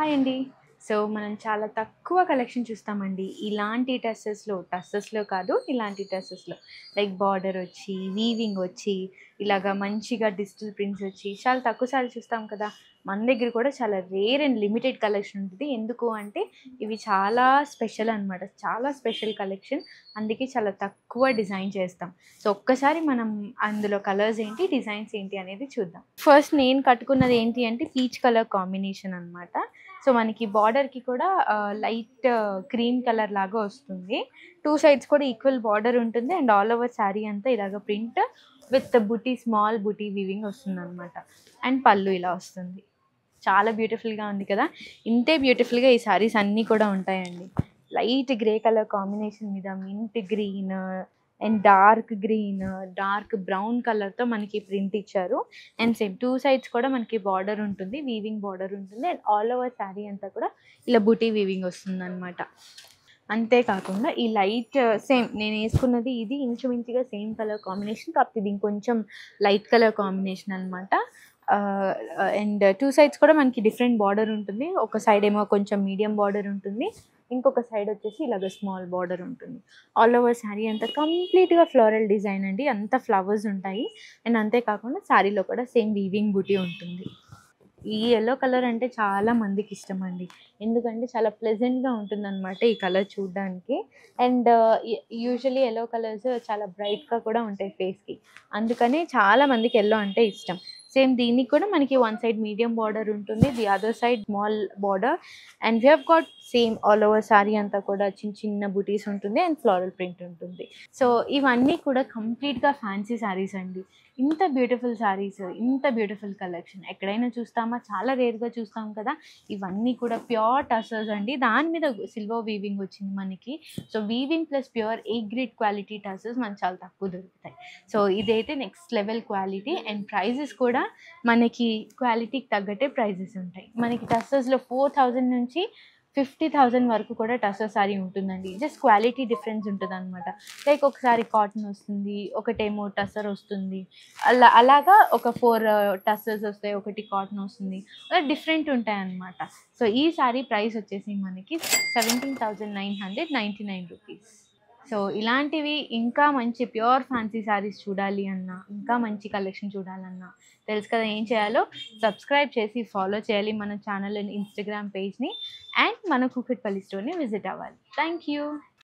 Hi అండి. So, మనం చాలా తక్కువ కలెక్షన్ చూస్తామండి. ఇలాంటి టస్సెస్‌లో కాదు, ఇలాంటి డ్రెసెస్‌లో. లైక్ బార్డర్ వచ్చి, వీవింగ్ వచ్చి, ఇలాగా మంచిగా డిజిటల్ ప్రింట్స్ వచ్చి, చాలా తక్కువ సార్లు చూస్తాం కదా! మన దగ్గర కూడా చాలా రేర్ అండ్ లిమిటెడ్ కలెక్షన్ ఉంటది. ఎందుకు అంటే, ఇవి చాలా స్పెషల్ అనమాట. చాలా స్పెషల్ కలెక్షన్. అందుకే చాలా తక్కువ డిజైన్ చేస్తాం. సో, ఒక్కసారి మనం అందులో కలర్స్ ఏంటి, డిజైన్స్ ఏంటి అనేది చూద్దాం. ఫస్ట్ నేను కట్టుకున్నది ఏంటి అంటే, పీచ్ కలర్ కాంబినేషన్ అనమాట. సో, మనకి బార్డర్‌కి కూడా లైట్ క్రీమ్ కలర్ లాగా వస్తుంది. 2 సైడ్స్ కూడా ఈక్వల్ బార్డర్ ఉంటుంది. అండ్ ఆల్ ఓవర్ శారీ అంతా ఇలాగ print with buti, small buti weaving వస్తుందనమాట. అండ్ పళ్ళు ఇలా వస్తుంది. చాలా బ్యూటిఫుల్‌గా ఉంది కదా! ఇంతే బ్యూటిఫుల్‌గా ఈ శారీస్ అన్నీ కూడా ఉంటాయండి. లైట్ గ్రే కలర్ కాంబినేషన్ మీద mint green and dark green, dark brown కలర్‌తో మనకి ప్రింట్ ఇచ్చారు. అండ్ సేమ్ 2 సైడ్స్ కూడా మనకి బార్డర్ ఉంటుంది. వీవింగ్ బార్డర్ ఉంటుంది. అండ్ ఆల్ ఓవర్ శారీ అంతా కూడా ఇలా బుటీ వీవింగ్ వస్తుందనమాట. అంతే కాకుండా ఈ లైట్ సేమ్ నేనేసుకున్నది ఇది ఇంచుమించుగా సేమ్ కలర్ కాంబినేషన్. కాకపోతే ఇది ఇంకొంచెం లైట్ కలర్ కాంబినేషన్ అనమాట. అండ్ 2 సైడ్స్ కూడా మనకి డిఫరెంట్ బార్డర్ ఉంటుంది. ఒక సైడ్ ఏమో కొంచెం మీడియం బార్డర్ ఉంటుంది. ఇంకొక సైడ్ వచ్చేసి ఇలాగ స్మాల్ బార్డర్ ఉంటుంది. ఆల్ ఓవర్ శారీ అంతా కంప్లీట్‌గా ఫ్లోరల్ డిజైన్ అండి. అంతా ఫ్లవర్స్ ఉంటాయి. అండ్ అంతే కాకుండా శారీలో కూడా సేమ్ వీవింగ్ బూటీ ఉంటుంది. ఈ యెల్లో కలర్ అంటే చాలా మందికి ఇష్టమండి. ఎందుకంటే చాలా ప్లెజెంట్‌గా ఉంటుందనమాట ఈ కలర్ చూడ్డానికి. అండ్ యూజువల్లీ యెల్లో కలర్స్ చాలా బ్రైట్‌గా కూడా ఉంటాయి ఫేస్‌కి. అందుకని చాలా మందికి యెల్లో అంటే ఇష్టం. సేమ్ దీనికి కూడా మనకి వన్ సైడ్ మీడియం బార్డర్ ఉంటుంది. The other side small border. And we have got same all over sari అంతా కూడా చిన్న చిన్న బుటీస్ ఉంటుంది. అండ్ ఫ్లోరల్ ప్రింట్ ఉంటుంది. సో, ఇవన్నీ కూడా కంప్లీట్‌గా ఫ్యాన్సీ శారీస్ అండి. ఇంత బ్యూటిఫుల్ శారీస్, ఇంత బ్యూటిఫుల్ కలెక్షన్ ఎక్కడైనా చూస్తామా? చాలా రేర్‌గా చూస్తాం కదా! ఇవన్నీ కూడా ప్యూర్ టసర్స్ అండి. దాని మీద సిల్వర్ వీవింగ్ వచ్చింది మనకి. So, weaving plus pure A grade quality tussars మనకు చాలా తక్కువ దొరుకుతాయి. సో, ఇదైతే next level quality. And prices కూడా మనకి క్వాలిటీకి తగ్గట్టే ప్రైజెస్ ఉంటాయి. మనకి టసర్స్‌లో 4000 నుంచి 50,000 వరకు కూడా టసర్ శారీ ఉంటుందండి. జస్ట్ క్వాలిటీ డిఫరెన్స్ ఉంటదనమాట. లైక్ ఒకసారి కాటన్ వస్తుంది. ఒకటేమో టసర్ వస్తుంది. అలాగా ఒక 4 టసర్స్ వస్తాయి. ఒకటి కాటన్ వస్తుంది. అలా డిఫరెంట్ ఉంటాయన్నమాట. సో, ఈ సారీ ప్రైస్ వచ్చేసి మనకి 17,999 రూపీస్. సో, ఇలాంటివి ఇంకా మంచి ప్యూర్ ఫ్యాన్సీ శారీస్ చూడాలి అన్నా, ఇంకా మంచి కలెక్షన్ చూడాలన్నా తెలుసు కదా ఏం చేయాలో? సబ్స్క్రైబ్ చేసి ఫాలో చేయాలి మన ఛానల్ అండ్ ఇన్‌స్టాగ్రామ్ పేజ్‌ని. అండ్ మన కూకట్పల్లి స్టోర్‌ని విజిట్ అవ్వాలి. Thank you.